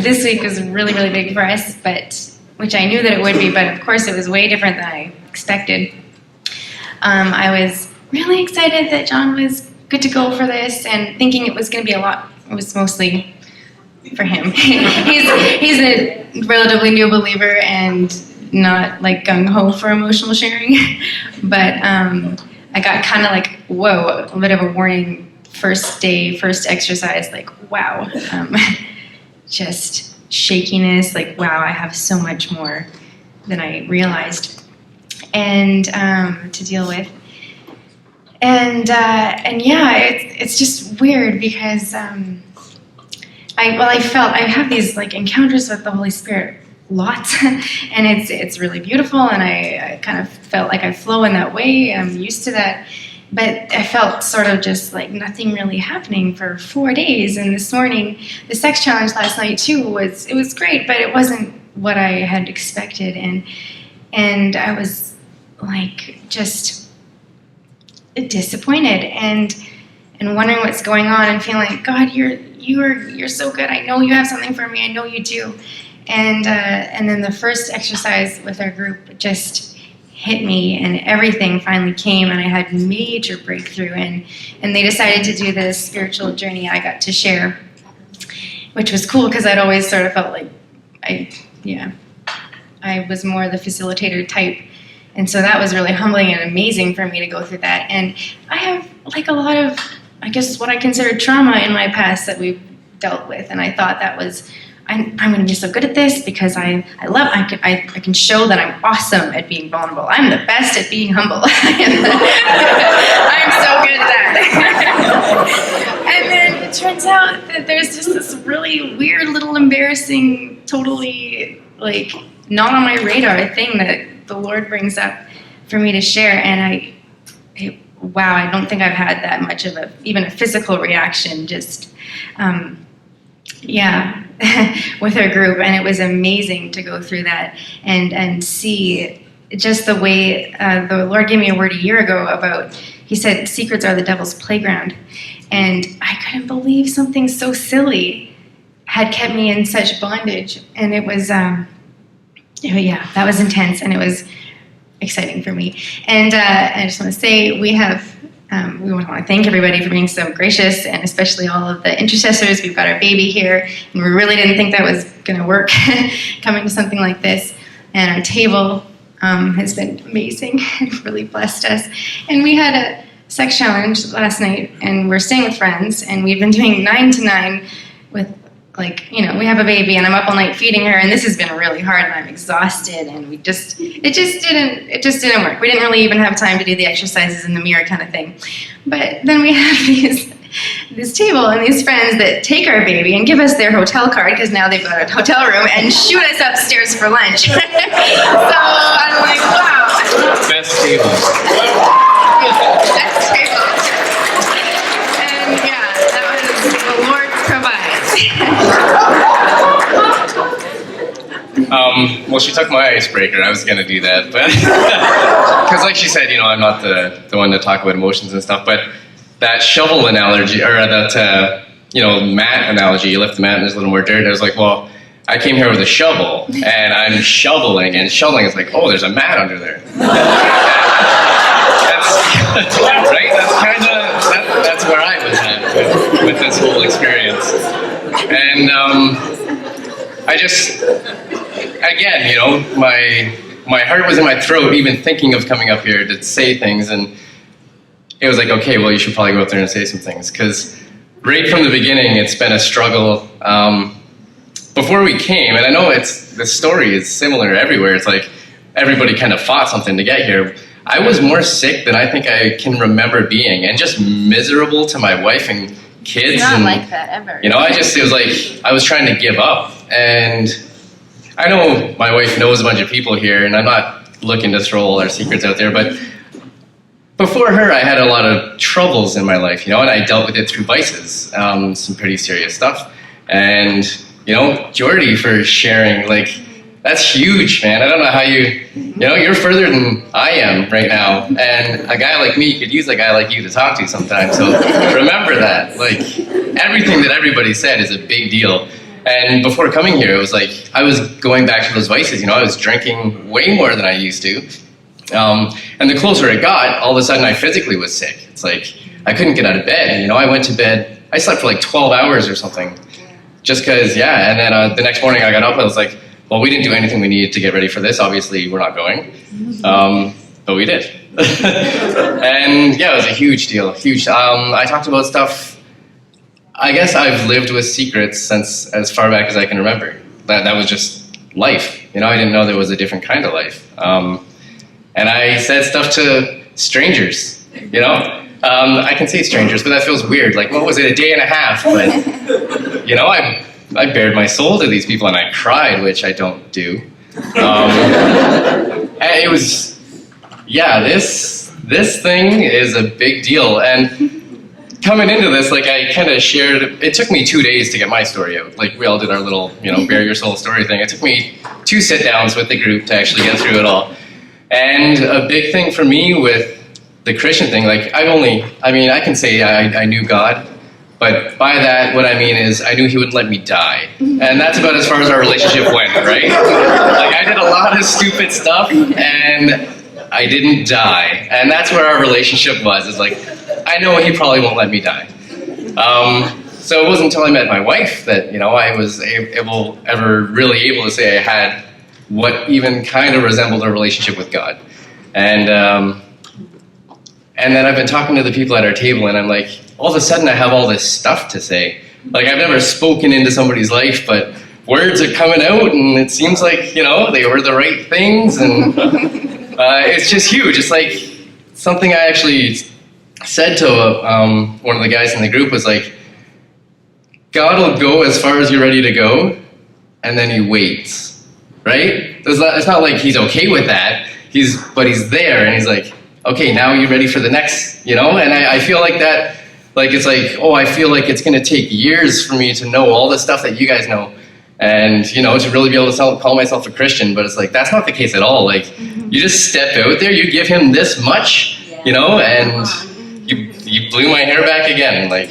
this week was really, really big for us, but which I knew that it would be, but of course it was way different than I expected. I was really excited that John was good to go for this, and thinking it was going to be a lot. It was mostly for him. he's a relatively new believer and not like gung-ho for emotional sharing, but I got kind of like, whoa, a bit of a warning. First day, first exercise, like, wow, just shakiness, like, wow, I have so much more than I realized, and to deal with. And yeah, it's just weird because I have these like encounters with the Holy Spirit lots, and it's really beautiful, and I kind of felt like I flow in that way. I'm used to that, but I felt sort of just like nothing really happening for 4 days. And this morning, the sex challenge last night too it was great, but it wasn't what I had expected, and I was like just disappointed and wondering what's going on, and feeling like, God, you're so good. I know you have something for me. I know you do. And then the first exercise with our group just hit me, and everything finally came, and I had major breakthrough. And they decided to do this spiritual journey I got to share, which was cool because I'd always sort of felt like I was more the facilitator type. And so that was really humbling and amazing for me to go through that. And I have like a lot of, I guess, what I consider trauma in my past that we've dealt with. And I thought that was, I'm going to be so good at this because I can show that I'm awesome at being vulnerable. I'm the best at being humble. I'm so good at that. And then it turns out that there's just this really weird little embarrassing, totally like not on my radar thing that the Lord brings up for me to share. And wow, I don't think I've had that much of even a physical reaction, just, with our group. And it was amazing to go through that and see just the way the Lord gave me a word a year ago about, he said, secrets are the devil's playground. And I couldn't believe something so silly had kept me in such bondage. And it was, that was intense, and it was exciting for me. And I just want to say we want to thank everybody for being so gracious, and especially all of the intercessors. We've got our baby here, and we really didn't think that was going to work coming to something like this. And our table has been amazing and really blessed us. And we had a sex challenge last night, and we're staying with friends, and we've been doing 9 to 9 with, like, we have a baby, and I'm up all night feeding her, and this has been really hard, and I'm exhausted, and it just didn't work. We didn't really even have time to do the exercises in the mirror kind of thing. But then we have this table and these friends that take our baby and give us their hotel card, because now they've got a hotel room, and shoot us upstairs for lunch. So I'm like, wow. Best table. Best table. And yeah, that was the Lord provides. Well, she took my icebreaker. I was going to do that, but because, like she said, I'm not the one to talk about emotions and stuff. But that shovel analogy, or that mat analogy, you lift the mat and there's a little more dirt. I was like, well, I came here with a shovel and I'm shoveling, and shoveling is like, oh, there's a mat under there. That's right. That's where I was at with this whole experience, and I just. Again, my heart was in my throat even thinking of coming up here to say things, and it was like, okay, well, you should probably go up there and say some things, because right from the beginning, it's been a struggle. Before we came, and I know the story is similar everywhere, it's like everybody kind of fought something to get here. I was more sick than I think I can remember being, and just miserable to my wife and kids. It's not like that ever. It was like I was trying to give up, and I know my wife knows a bunch of people here, and I'm not looking to throw all our secrets out there, but before her, I had a lot of troubles in my life, and I dealt with it through vices, some pretty serious stuff. And, Jordy for sharing, like, that's huge, man. I don't know how you're further than I am right now, and a guy like me could use a guy like you to talk to sometimes, so remember that. Like, everything that everybody said is a big deal. And before coming here, it was like I was going back to those vices. I was drinking way more than I used to. And the closer it got, all of a sudden I physically was sick. It's like I couldn't get out of bed. I went to bed. I slept for like 12 hours or something, just because. Yeah. And then the next morning I got up. I was like, well, we didn't do anything we needed to get ready for this. Obviously, we're not going. But we did. And yeah, it was a huge deal. Huge. I talked about stuff. I guess I've lived with secrets since as far back as I can remember. That was just life. I didn't know there was a different kind of life. And I said stuff to strangers. I can say strangers, but that feels weird. Like, what was it, a day and a half? But I bared my soul to these people, and I cried, which I don't do. And it was, yeah, this thing is a big deal. And coming into this, like, I kind of shared, it took me 2 days to get my story out. Like, we all did our little, bare your soul story thing. It took me 2 sit-downs with the group to actually get through it all. And a big thing for me with the Christian thing, like, I can say I knew God, but by that, what I mean is I knew he wouldn't let me die. And that's about as far as our relationship went, right? Like, I did a lot of stupid stuff, and I didn't die. And that's where our relationship was. It's like, I know he probably won't let me die. So it wasn't until I met my wife that, I was ever really able to say I had what even kind of resembled a relationship with God. And then I've been talking to the people at our table, and I'm like, all of a sudden I have all this stuff to say. Like, I've never spoken into somebody's life, but words are coming out, and it seems like, they were the right things, and it's just huge. It's like something I actually said to one of the guys in the group was like, God will go as far as you're ready to go, and then he waits, right? It's not like he's okay with that, but he's there, and he's like, okay, now you're ready for the next, And I feel like that, like, it's like, oh, I feel like it's going to take years for me to know all the stuff that you guys know, and, to really be able to call myself a Christian. But it's like, that's not the case at all. Like, you just step out there, you give him this much, and you blew my hair back again. Like,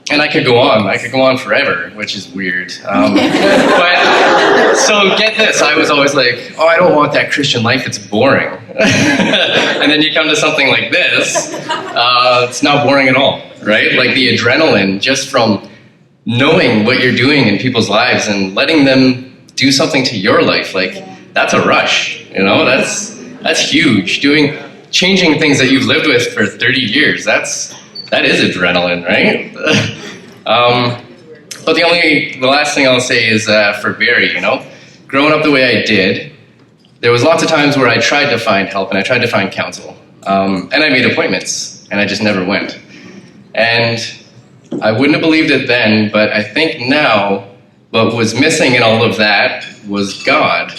and I could go on forever, which is weird. But, so get this, I was always like, oh, I don't want that Christian life, it's boring. And then you come to something like this, it's not boring at all, right? Like, the adrenaline just from knowing what you're doing in people's lives and letting them do something to your life, like, that's a rush, that's huge. Changing things that you've lived with for 30 years, that is adrenaline, right? But the last thing I'll say is for Barry, growing up the way I did, there was lots of times where I tried to find help and I tried to find counsel. And I made appointments, and I just never went. And I wouldn't have believed it then, but I think now what was missing in all of that was God.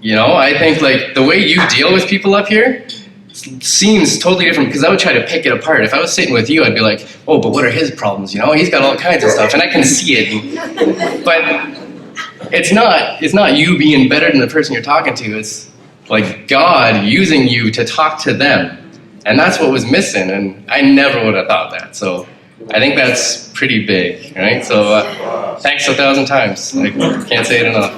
I think, like, the way you deal with people up here seems totally different, because I would try to pick it apart. If I was sitting with you, I'd be like, oh, but what are his problems? He's got all kinds of stuff, and I can see it. But it's not you being better than the person you're talking to. It's like God using you to talk to them. And that's what was missing, and I never would have thought that. So I think that's pretty big, right? So thanks 1,000 times. I can't say it enough.